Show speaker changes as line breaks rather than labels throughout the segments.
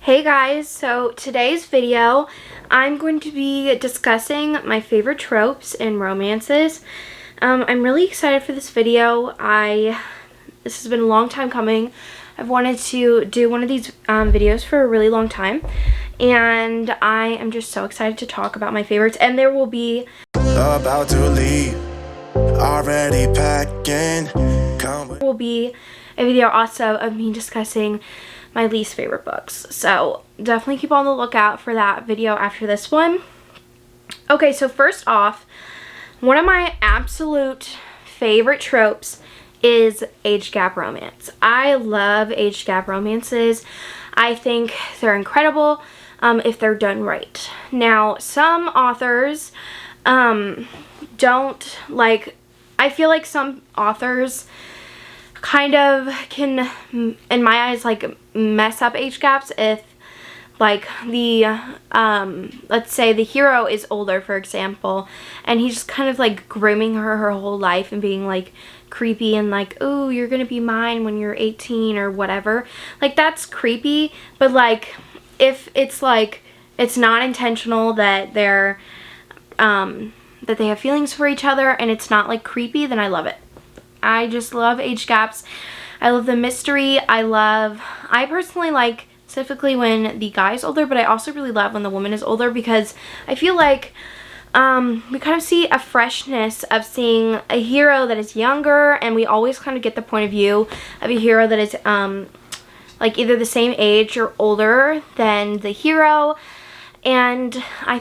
Hey guys, so today's video I'm going to be discussing my favorite tropes in romances. I'm really excited for this video. This has been a long time coming. I've wanted to do one of these videos for a really long time, and I am just so excited to talk about my favorites. And there will be
about to leave, already packing.
A video also of me discussing my least favorite books. So definitely keep on the lookout for that video after this one. Okay, so first off, one of my absolute favorite tropes is age gap romance. I love age gap romances. I think they're incredible if they're done right. Now, some authors don't like, I feel like some authors kind of can, in my eyes, like mess up age gaps if like the let's say the hero is older, for example, and he's just kind of like grooming her whole life and being like creepy and like, oh, you're gonna be mine when you're 18 or whatever. Like, that's creepy. But like, if it's like it's not intentional, that they're that they have feelings for each other and it's not like creepy, then I love it. I just love age gaps. I love the mystery. I personally like specifically when the guy's older, but I also really love when the woman is older, because I feel like we kind of see a freshness of seeing a hero that is younger, and we always kind of get the point of view of a hero that is like either the same age or older than the hero. And I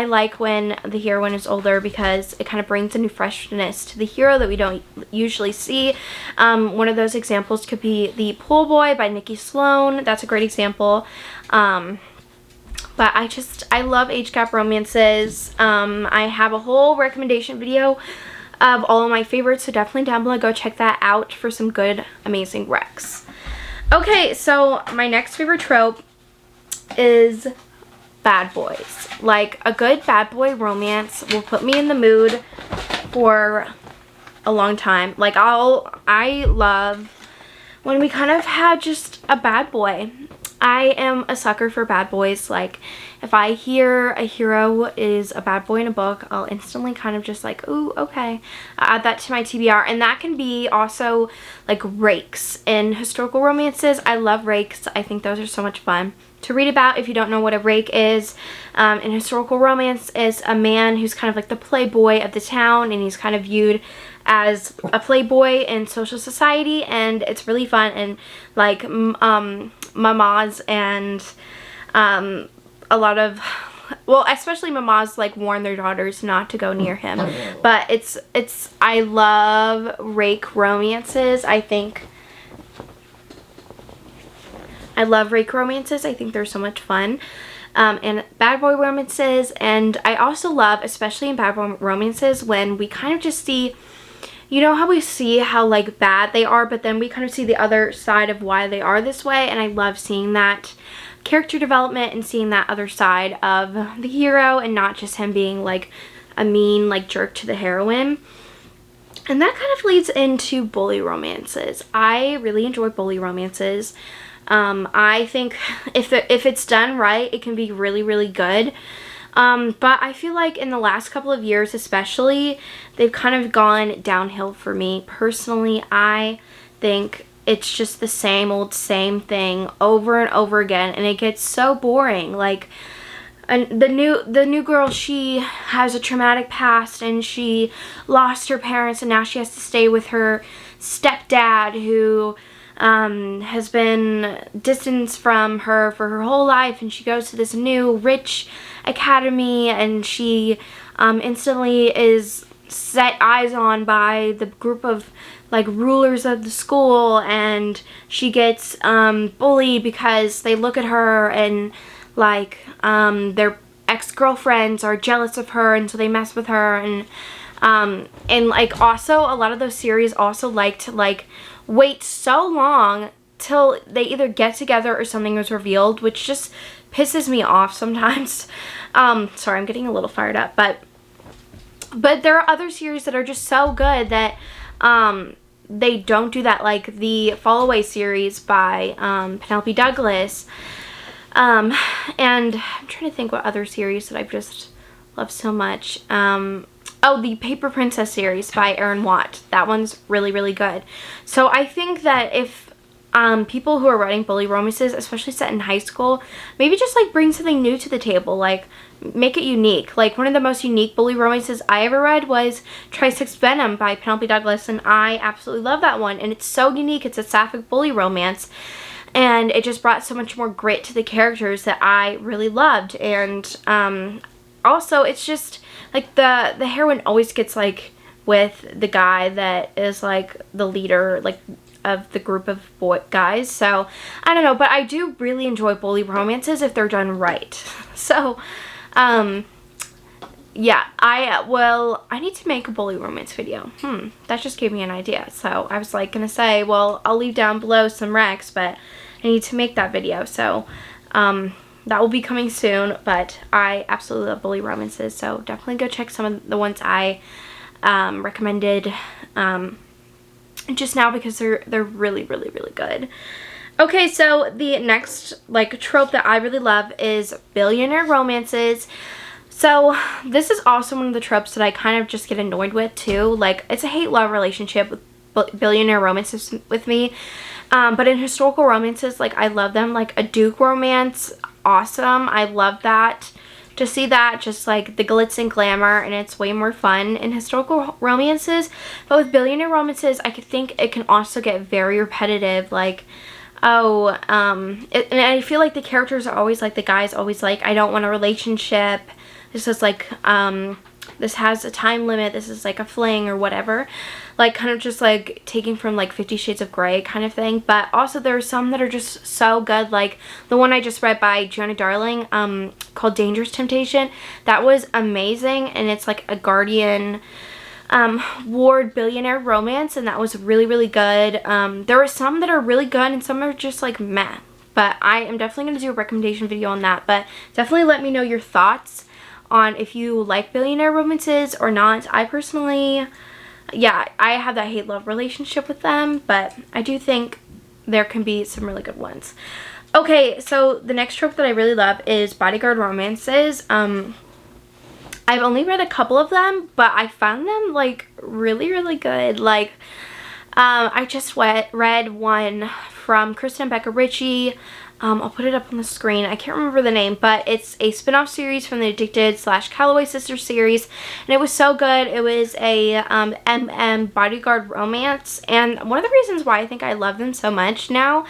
like when the heroine is older, because it kind of brings a new freshness to the hero that we don't usually see. One of those examples could be The Pool Boy by Nikki Sloan. That's a great example. But I love age gap romances. I have a whole recommendation video of all of my favorites, so definitely down below, go check that out for some good, amazing recs. Okay, so my next favorite trope is bad boys. Like, a good bad boy romance will put me in the mood for a long time. Like, I love when we kind of have just a bad boy. I am a sucker for bad boys. Like, if I hear a hero is a bad boy in a book, I'll instantly kind of just like, ooh, okay. I'll add that to my TBR. And that can be also like rakes in historical romances. I love rakes. I think those are so much fun to read about. If you don't know what a rake is, in historical romance, is a man who's kind of like the playboy of the town, and he's kind of viewed as a playboy in social society, and it's really fun. And like mamas and a lot of, well, especially mamas like warn their daughters not to go near him. But I love rake romances. I love rake romances. I think they're so much fun. And bad boy romances. And I also love, especially in bad boy romances, when we kind of just see, you know how we see how like bad they are, but then we kind of see the other side of why they are this way. And I love seeing that character development and seeing that other side of the hero, and not just him being like a mean like jerk to the heroine. And that kind of leads into bully romances. I really enjoy bully romances. I think if it's done right, it can be really, really good. But I feel like in the last couple of years especially, they've kind of gone downhill for me. Personally, I think it's just the same thing over and over again, and it gets so boring. Like, and the new girl, she has a traumatic past, and she lost her parents, and now she has to stay with her stepdad, who has been distanced from her for her whole life, and she goes to this new rich academy, and she instantly is set eyes on by the group of like rulers of the school, and she gets bullied because they look at her and like their ex-girlfriends are jealous of her, and so they mess with her. And like, also a lot of those series also like to like wait so long till they either get together or something is revealed, which just pisses me off sometimes. Sorry, I'm getting a little fired up, but there are other series that are just so good that they don't do that, like the Fall Away series by Penelope Douglas. And I'm trying to think what other series that I've just loved so much. Oh, the Paper Princess series by Erin Watt. That one's really, really good. So I think that if people who are writing bully romances, especially set in high school, maybe just like bring something new to the table, like make it unique. Like one of the most unique bully romances I ever read was Try Six Venom by Penelope Douglas, and I absolutely love that one. And it's so unique. It's a sapphic bully romance, and it just brought so much more grit to the characters that I really loved. And also, it's just like the heroine always gets like with the guy that is like the leader, like of the group of guys. So I don't know, but I do really enjoy bully romances if they're done right. So yeah, I need to make a bully romance video. That just gave me an idea. So I was like gonna say, well, I'll leave down below some recs, but I need to make that video. So that will be coming soon, but I absolutely love bully romances, so definitely go check some of the ones I recommended just now, because they're really, really, really good. Okay, so the next like trope that I really love is billionaire romances. So this is also one of the tropes that I kind of just get annoyed with too. Like, it's a hate-love relationship with billionaire romances with me. But in historical romances, like, I love them. Like a Duke romance, awesome. I love that. To see that, just like the glitz and glamour, and it's way more fun in historical romances. But with billionaire romances, I could think it can also get very repetitive. Like, oh, and I feel like the characters are always like, the guy's always like, I don't want a relationship. This is like, this has a time limit. This is like a fling or whatever. Like, kind of just like taking from like 50 Shades of Grey kind of thing. But also there are some that are just so good. Like the one I just read by Gianna Darling, called Dangerous Temptation. That was amazing. And it's like a Guardian Ward billionaire romance. And that was really, really good. There are some that are really good and some are just like meh. But I am definitely going to do a recommendation video on that. But definitely let me know your thoughts on if you like billionaire romances or not. I personally, yeah, I have that hate-love relationship with them, but I do think there can be some really good ones. Okay, so the next trope that I really love is bodyguard romances. I've only read a couple of them, but I found them like really, really good. Like, I just read one from Kristen and Becca Ritchie. I'll put it up on the screen. I can't remember the name, but it's a spin-off series from the Addicted / Calloway Sisters series, and it was so good. It was a bodyguard romance, and one of the reasons why I think I love them so much now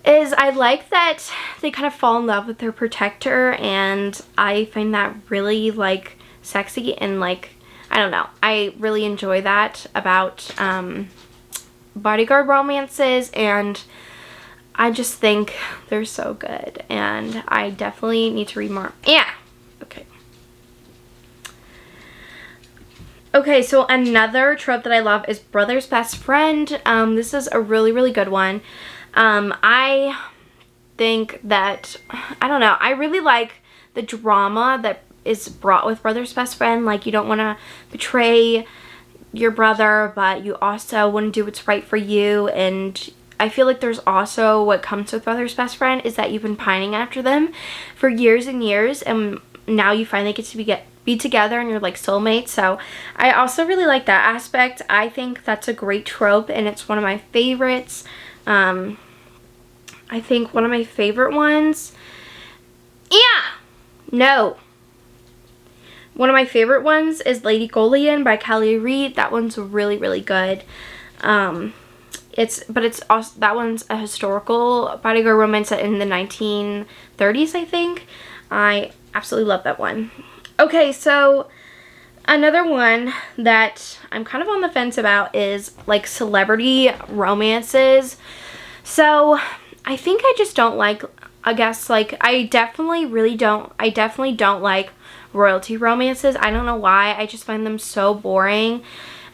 is I like that they kind of fall in love with their protector, and I find that really like sexy, and like, I don't know, I really enjoy that about bodyguard romances, and I just think they're so good, and I definitely need to read more. Yeah. Okay, so another trope that I love is brother's best friend. This is a really, really good one. I think that, I don't know, I really like the drama that is brought with brother's best friend. Like, you don't want to betray your brother, but you also want to do what's right for you, and I feel like there's also what comes with brother's best friend is that you've been pining after them for years and years, and now you finally get to be together and you're like soulmates. So I also really like that aspect. I think that's a great trope, and it's one of my favorites. I think one of my favorite ones, one of my favorite ones is Lady Golian by Kelly Reid. That one's really, really good. It's also, that one's a historical bodyguard romance set in the 1930s, I think. I absolutely love that one. Okay, so another one that I'm kind of on the fence about is like celebrity romances. So I think I just don't like, I guess, like, I definitely don't like royalty romances. I don't know why. I just find them so boring.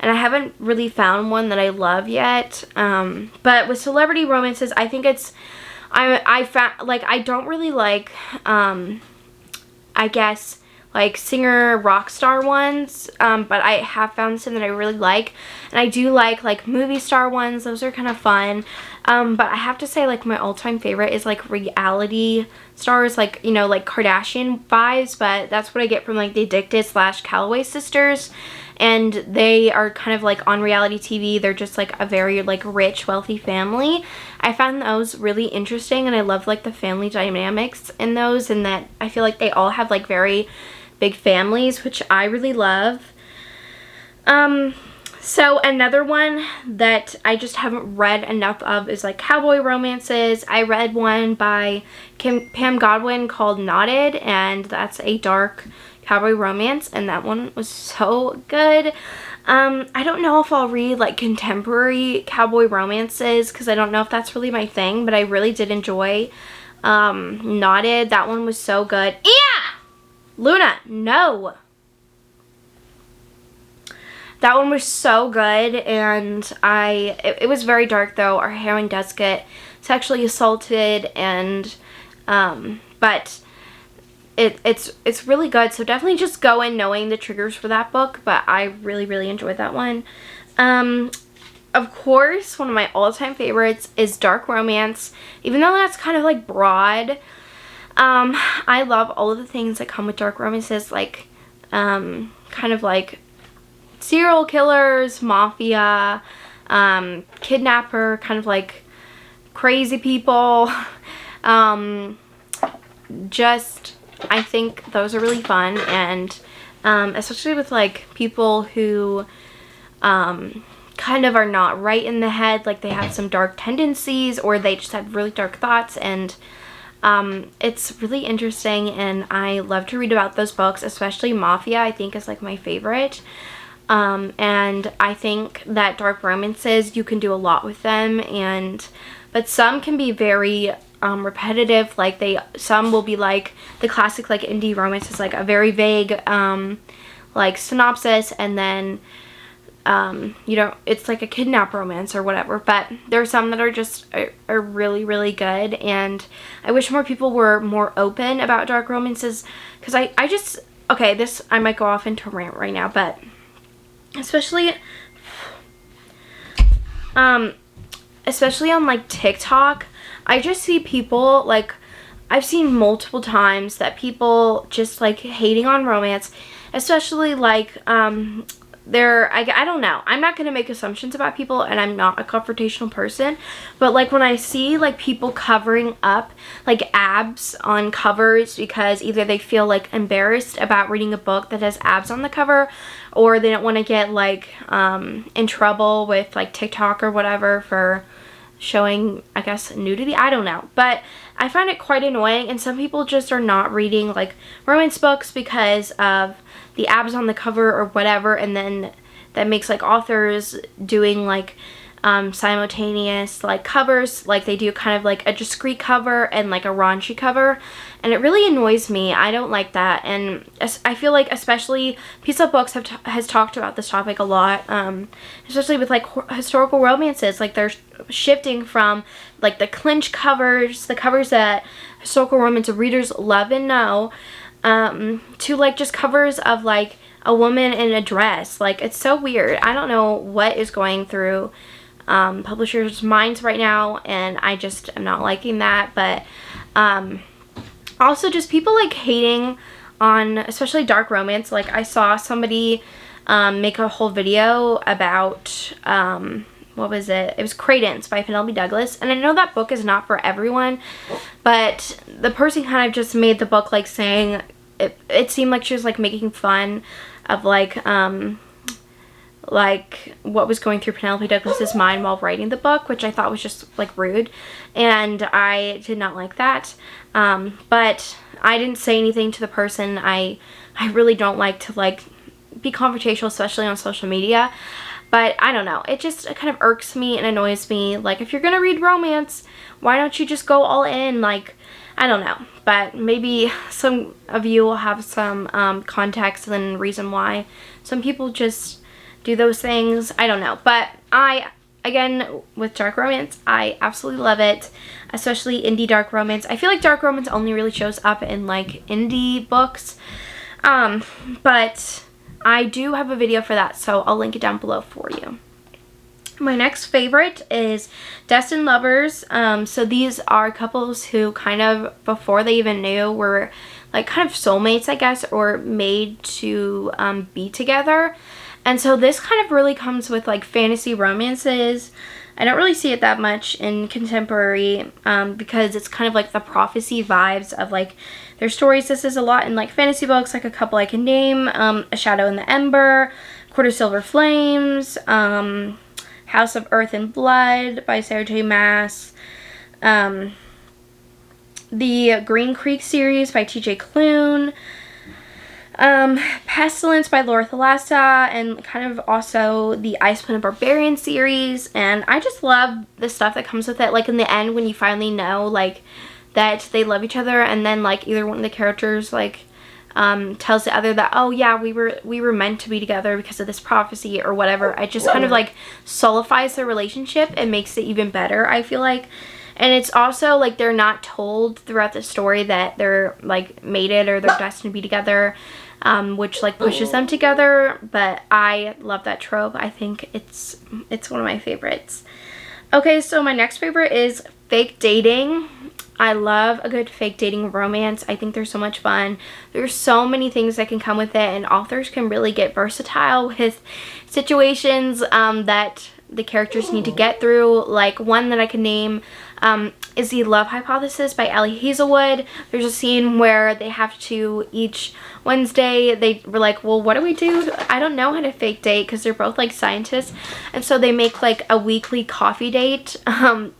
And I haven't really found one that I love yet. But with celebrity romances, I think it's, I found, like, I don't really like, I guess, like, singer rock star ones. But I have found some that I really like. And I do like movie star ones. Those are kind of fun. But I have to say, like, my all-time favorite is, like, reality stars, like, you know, like Kardashian vibes, but that's what I get from, like, the Addicted / Calloway sisters. And they are kind of like on reality TV. They're just like a very like rich, wealthy family. I found those really interesting, and I love like the family dynamics in those, and that I feel like they all have like very big families, which I really love. So another one that I just haven't read enough of is like Cowboy Romances. I read one by Pam Godwin called Knotted, and that's a dark cowboy romance, and that one was so good. I don't know if I'll read like contemporary cowboy romances because I don't know if that's really my thing, but I really did enjoy Knotted. That one was so good. Yeah! Luna, no! That one was so good, and it was very dark though. Our heroine does get sexually assaulted, and but it's really good. So definitely just go in knowing the triggers for that book, but I really enjoyed that one. Of course, one of my all-time favorites is dark romance, even though that's kind of like broad. I love all of the things that come with dark romances, like kind of like serial killers, mafia, kidnapper, kind of like crazy people. Just, I think those are really fun, and especially with like people who kind of are not right in the head, like they have some dark tendencies, or they just have really dark thoughts, and it's really interesting, and I love to read about those books, especially Mafia, I think is like my favorite. And I think that dark romances, you can do a lot with them, but some can be very repetitive. Like some will be like the classic like indie romances, like a very vague like synopsis, and then you know, it's like a kidnap romance or whatever. But there are some that are just are really good, and I wish more people were more open about dark romances, because I just, okay, this, I might go off into a rant right now, but especially on like TikTok, I just see people, like, I've seen multiple times that people just like hating on romance, especially like I don't know, I'm not gonna make assumptions about people, and I'm not a confrontational person, but like when I see like people covering up like abs on covers because either they feel like embarrassed about reading a book that has abs on the cover, or they don't want to get like in trouble with like TikTok or whatever for showing, I guess, nudity, I don't know, but I find it quite annoying. And some people just are not reading like romance books because of the abs on the cover or whatever, and then that makes like authors doing like simultaneous like covers, like they do kind of like a discreet cover and like a raunchy cover, and it really annoys me. I don't like that, and I feel like especially Pizza Books has talked about this topic a lot, especially with like historical romances. Like they're shifting from like the clinch covers, the covers that historical romance readers love and know, to like just covers of like a woman in a dress. Like, it's so weird. I don't know what is going through publishers' minds right now, and I just am not liking that. But also just people like hating on especially dark romance. Like I saw somebody make a whole video about what was it? It was Credence by Penelope Douglas, and I know that book is not for everyone, but the person kind of just made the book like saying it seemed like she was like making fun of like what was going through Penelope Douglas's mind while writing the book, which I thought was just like rude, and I did not like that. But I didn't say anything to the person. I really don't like to like be confrontational, especially on social media. But I don't know, it just kind of irks me and annoys me. Like, if you're gonna read romance, why don't you just go all in? Like, I don't know. But maybe some of you will have some context and reason why some people just do those things. I don't know. But again, with dark romance, I absolutely love it, especially indie dark romance. I feel like dark romance only really shows up in like indie books, but I do have a video for that, so I'll link it down below for you. My next favorite is Destin Lovers. So these are couples who kind of, before they even knew, were like kind of soulmates, I guess, or made to be together. And so this kind of really comes with like fantasy romances. I don't really see it that much in contemporary because it's kind of like the prophecy vibes of like their stories. This is a lot in like fantasy books, like A Couple I Can Name, A Shadow in the Ember, Quarter Silver Flames, House of Earth and Blood by Sarah J. Maas, the Green Creek series by T.J. Klune, Pestilence by Laura Thalassa, and kind of also the Ice Planet Barbarian series. And I just love the stuff that comes with it. Like in the end, when you finally know like that they love each other, and then like either one of the characters like tells the other that, oh yeah, we were meant to be together because of this prophecy or whatever. It just kind of like solidifies their relationship and makes it even better, I feel like. And it's also like they're not told throughout the story that they're like mated or they're destined to be together, which like pushes them together. But I love that trope. I think it's one of my favorites. Okay, so my next favorite is fake dating. I love a good fake dating romance. I think they're so much fun. There's so many things that can come with it, and authors can really get versatile with situations that the characters need to get through. Like one that I can name is The Love Hypothesis by Ellie Hazelwood. There's a scene where they have to, each Wednesday, they were like, well, what do we do? I don't know how to fake date, because they're both like scientists. And so they make like a weekly coffee date. And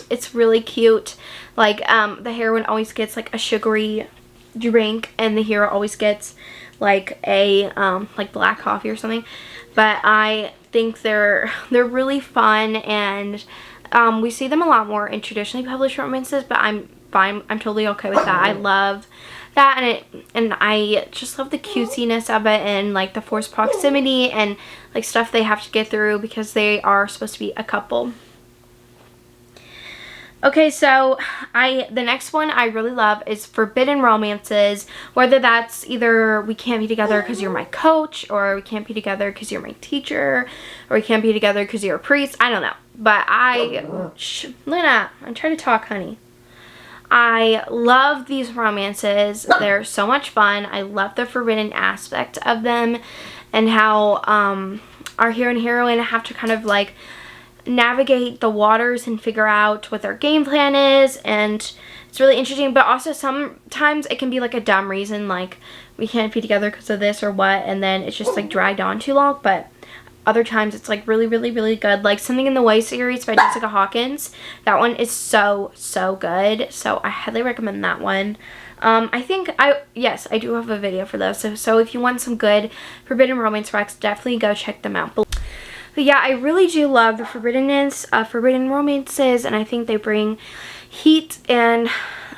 it's really cute. Like the heroine always gets like a sugary drink, and the hero always gets like a like black coffee or something. But I think they're really fun, and we see them a lot more in traditionally published romances, but I'm fine. I'm totally okay with that. I love that, and I just love the cutesiness of it, and like the forced proximity and like stuff they have to get through because they are supposed to be a couple. Okay, so the next one I really love is Forbidden Romances, whether that's either we can't be together because you're my coach, or we can't be together because you're my teacher, or we can't be together because you're a priest. I don't know. But Luna, I'm trying to talk, honey. I love these romances. They're so much fun. I love the forbidden aspect of them, and how our hero and heroine have to kind of like navigate the waters and figure out what their game plan is. And it's really interesting, but also sometimes it can be like a dumb reason, like we can't be together because of this or what, and then it's just like dragged on too long. But other times it's like really, really, really good. Like Something in the Way series by Jessica Hawkins. That one is so good. So I highly recommend that one. I think I do have a video for those. So if you want some good forbidden romance recs, definitely go check them out. But yeah, I really do love the forbiddenness of forbidden romances, and I think they bring heat and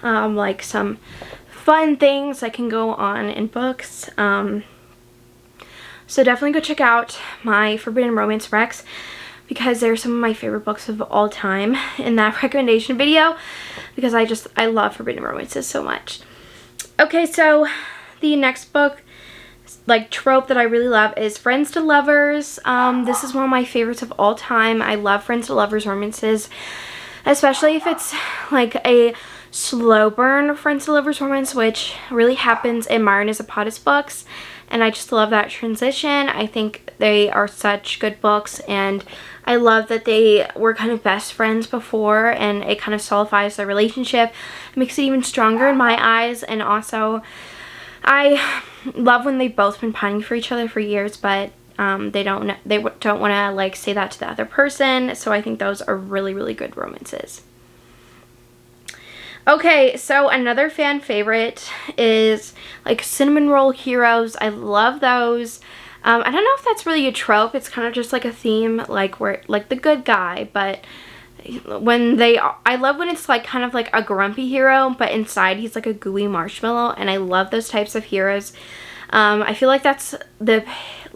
like some fun things that can go on in books. So definitely go check out my forbidden romance recs, because they're some of my favorite books of all time in that recommendation video, because I love forbidden romances so much. Okay, so the next book, like trope that I really love, is Friends to Lovers. This is one of my favorites of all time. I love Friends to Lovers romances, especially if it's like a slow burn Friends to Lovers romance, which really happens in Myron is Zapata's books, and I just love that transition. I think they are such good books, and I love that they were kind of best friends before, and it kind of solidifies their relationship. It makes it even stronger in my eyes, and also I love when they've both been pining for each other for years, but they don't want to like say that to the other person. So I think those are really, really good romances. Okay, so another fan favorite is like Cinnamon Roll Heroes. I love those. I don't know if that's really a trope. It's kind of just like a theme, like where like the good guy, but I love when it's like kind of like a grumpy hero, but inside he's like a gooey marshmallow, and I love those types of heroes. I feel like that's the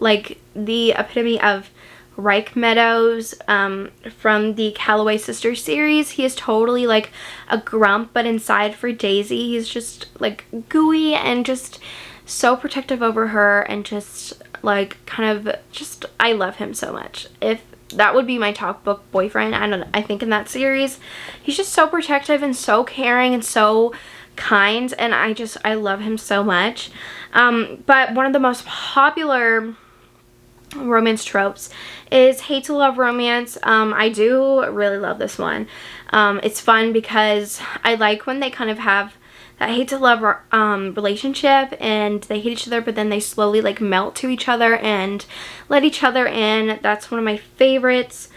epitome of Reich Meadows from the Calloway Sisters series. He is totally like a grump, but inside for Daisy he's just like gooey and just so protective over her, and just like kind of just, I love him so much. If that would be my top book boyfriend. I think in that series, he's just so protective and so caring and so kind, and I love him so much. But one of the most popular romance tropes is hate to love romance. I do really love this one. It's fun because I like when they kind of have that hate to love relationship, and they hate each other, but then they slowly like melt to each other and let each other in. That's one of my favorites.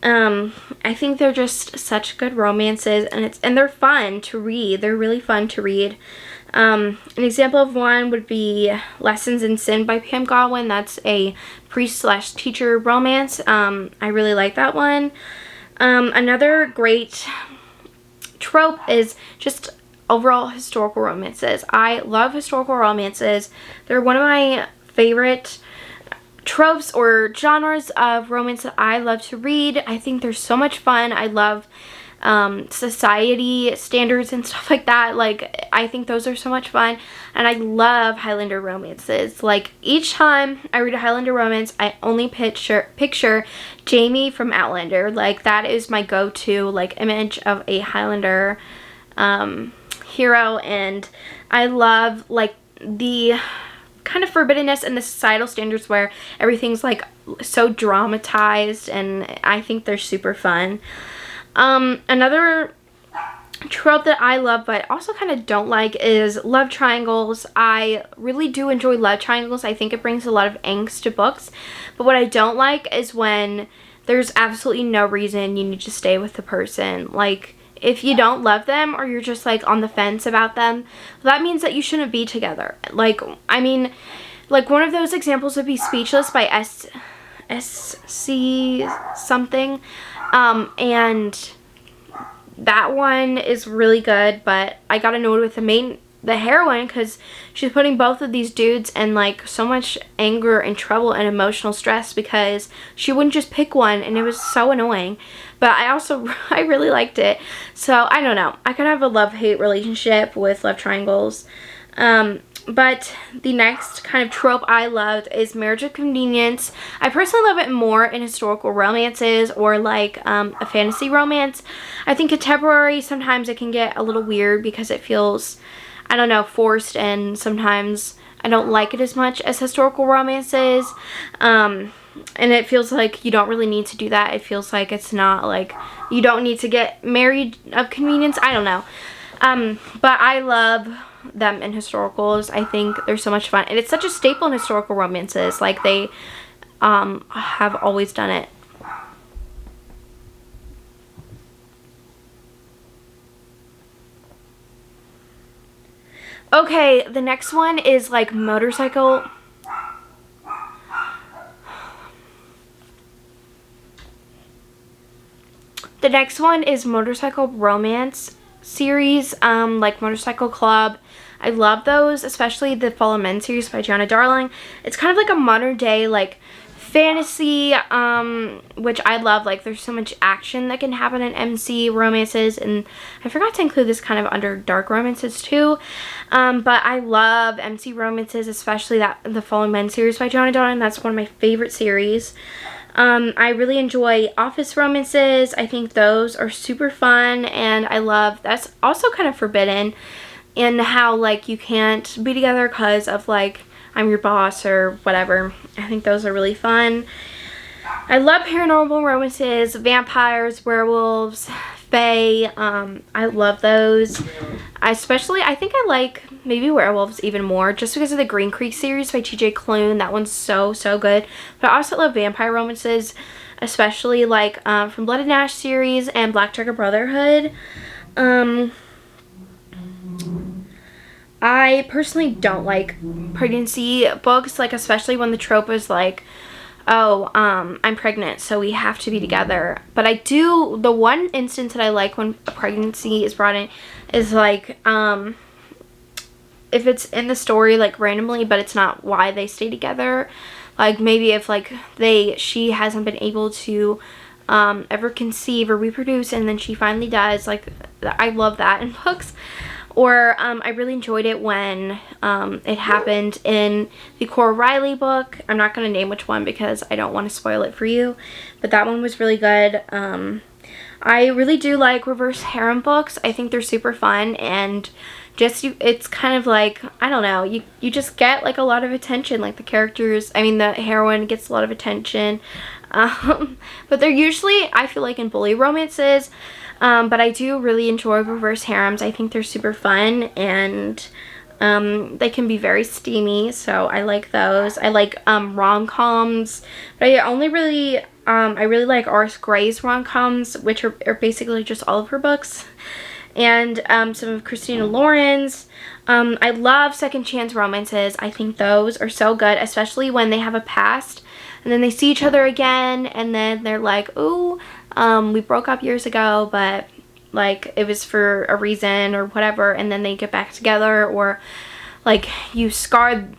I think they're just such good romances, and they're fun to read. They're really fun to read. An example of one would be Lessons in Sin by Pam Godwin. That's a priest/teacher romance. I really like that one. Another great trope is just overall historical romances. I love historical romances. They're one of my favorite tropes or genres of romance that I love to read. I think they're so much fun. I love society standards and stuff like that. Like, I think those are so much fun, and I love Highlander romances. Like, each time I read a Highlander romance, I only picture Jamie from Outlander. Like, that is my go-to like image of a Highlander hero, and I love like the kind of forbiddenness and the societal standards where everything's like so dramatized, and I think they're super fun. Another trope that I love but also kind of don't like is love triangles. I really do enjoy love triangles. I think it brings a lot of angst to books, but what I don't like is when there's absolutely no reason you need to stay with the person. Like, if you don't love them, or you're just like on the fence about them, that means that you shouldn't be together. Like, I mean, like one of those examples would be Speechless by S.C. something. And that one is really good, but I got annoyed with the heroine because she's putting both of these dudes in like so much anger and trouble and emotional stress because she wouldn't just pick one, and it was so annoying. But I really liked it. So I don't know, I could have a love-hate relationship with love triangles. But the next kind of trope I loved is marriage of convenience. I personally love it more in historical romances or like a fantasy romance. I think contemporary, sometimes it can get a little weird because it feels, I don't know, forced, and sometimes I don't like it as much as historical romances. And it feels like you don't really need to do that. It feels like it's not like you don't need to get married of convenience. I don't know. But I love them in historicals. I think they're so much fun, and it's such a staple in historical romances. Like, they have always done it. Okay, the next one is like motorcycle. The next one is motorcycle romance series, like Motorcycle Club. I love those, especially the Fall of Men series by Gianna Darling. It's kind of like a modern day like fantasy, which I love. Like, there's so much action that can happen in MC romances, and I forgot to include this kind of under dark romances too. But I love MC romances, especially the Fall of Men series by Gianna Darling. That's one of my favorite series. I really enjoy office romances. I think those are super fun, and I love, that's also kind of forbidden in how like you can't be together because of like I'm your boss or whatever. I think those are really fun. I love paranormal romances, vampires, werewolves, fae. I love those. I think I like maybe werewolves even more just because of the Green Creek series by TJ Klune. That one's so good. But I also love vampire romances, especially like from Blood and Ash series and Black Dagger Brotherhood. I personally don't like pregnancy books, like especially when the trope is like, oh, I'm pregnant, so we have to be together. But I do, the one instance that I like when a pregnancy is brought in is like, if it's in the story like randomly, but it's not why they stay together. Like maybe if like she hasn't been able to ever conceive or reproduce, and then she finally does. Like, I love that in books. Or I really enjoyed it when it happened in the Cora Riley book. I'm not going to name which one because I don't want to spoil it for you. But that one was really good. I really do like reverse harem books. I think they're super fun, and just it's kind of like, I don't know, you just get like a lot of attention. Like the characters, I mean the heroine gets a lot of attention. But they're usually, I feel like, in bully romances. But I do really enjoy reverse harems. I think they're super fun, and they can be very steamy, so I like those. I like rom-coms, but I really like Iris Gray's rom-coms, which are basically just all of her books, and some of Christina Lauren's. I love second chance romances. I think those are so good, especially when they have a past and then they see each other again, and then they're like, ooh, we broke up years ago, but like it was for a reason or whatever, and then they get back together. Or like you scarred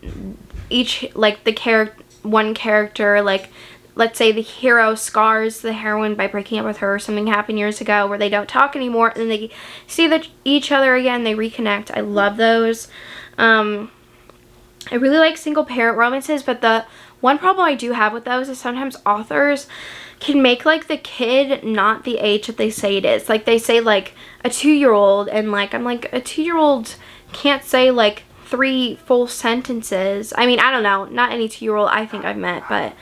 each, like one character, like let's say the hero scars the heroine by breaking up with her, or something happened years ago where they don't talk anymore, and then they see each other again, they reconnect. I love those. I really like single parent romances, but the one problem I do have with those is sometimes authors can make like the kid not the age that they say it is. Like they say like a 2-year-old, and like I'm like, a 2-year-old can't say like 3 full sentences. I mean, I don't know, not any 2-year-old I think I've met, but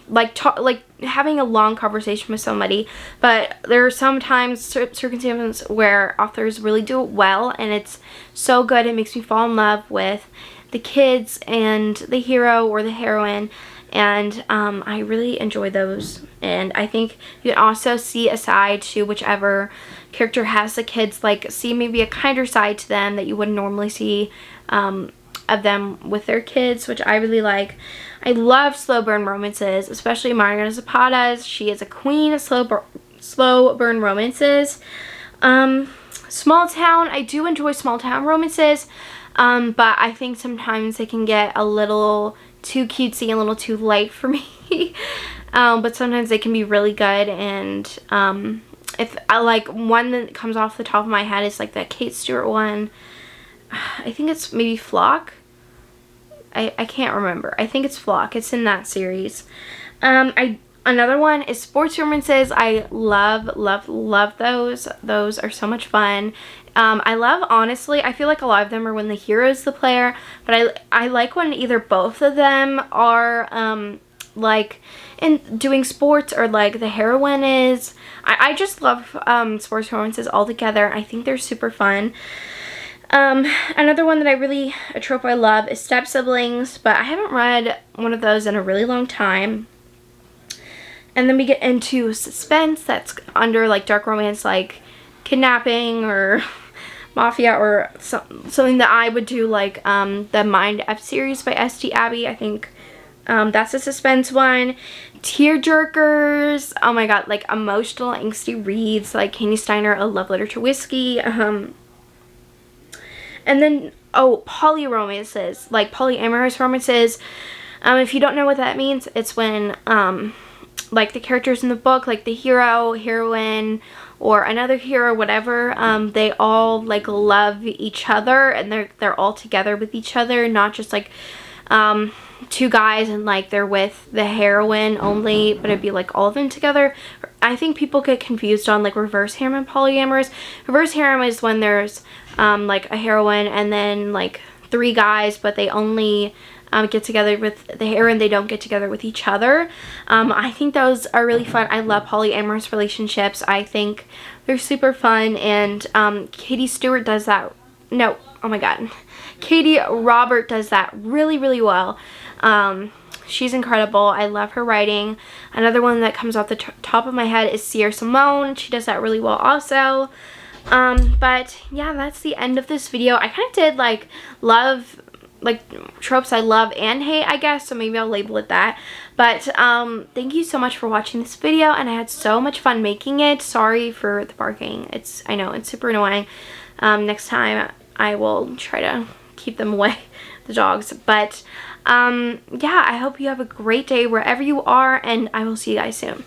like having a long conversation with somebody. But there are sometimes circumstances where authors really do it well, and it's so good, it makes me fall in love with the kids and the hero or the heroine, and I really enjoy those. And I think you can also see a side to whichever character has the kids, like see maybe a kinder side to them that you wouldn't normally see of them with their kids, which I really like. I love slow burn romances, especially Mariana Zapata's. She is a queen of slow burn romances. Small town, I do enjoy small town romances, but I think sometimes they can get a little too cutesy and a little too light for me. But sometimes they can be really good. And if I like one that comes off the top of my head is like that Kate Stewart one. I think it's maybe Flock. I can't remember. I think it's Flock. It's in that series. Another one is sports romances. I love those. Those are so much fun. I love, honestly, I feel like a lot of them are when the hero is the player, but I like when either both of them are like in doing sports, or like the heroine is. I just love sports romances altogether. I think they're super fun. Another one that a trope I love is step siblings, but I haven't read one of those in a really long time. And then we get into suspense, that's under like dark romance, like kidnapping or mafia, or something that I would do, like the Mind F series by S.T. Abbey. I think that's a suspense one. Tearjerkers, oh my god, like emotional angsty reads like Candy Steiner, A Love Letter to Whiskey. And then, poly romances, like polyamorous romances. If you don't know what that means, it's when, like the characters in the book, like the hero, heroine, or another hero, whatever, they all like love each other, and they're all together with each other, not just like, 2 guys and like they're with the heroine only, but it'd be like all of them together. I think people get confused on like reverse harem and polyamorous. Reverse harem is when there's like a heroine and then like 3 guys, but they only get together with the heroine, they don't get together with each other. I think those are really fun. I love polyamorous relationships. I think they're super fun, and Katie Stewart does that. No, oh my god. Katie Robert does that really, really well. She's incredible. I love her writing. Another one that comes off the top of my head is Sierra Simone. She does that really well also. But yeah, that's the end of this video. I kind of did like tropes I love and hate, I guess, so maybe I'll label it that. But thank you so much for watching this video, and I had so much fun making it. Sorry for the barking. I know it's super annoying. Next time I will try to keep them away, the dogs. But yeah, I hope you have a great day wherever you are, and I will see you guys soon.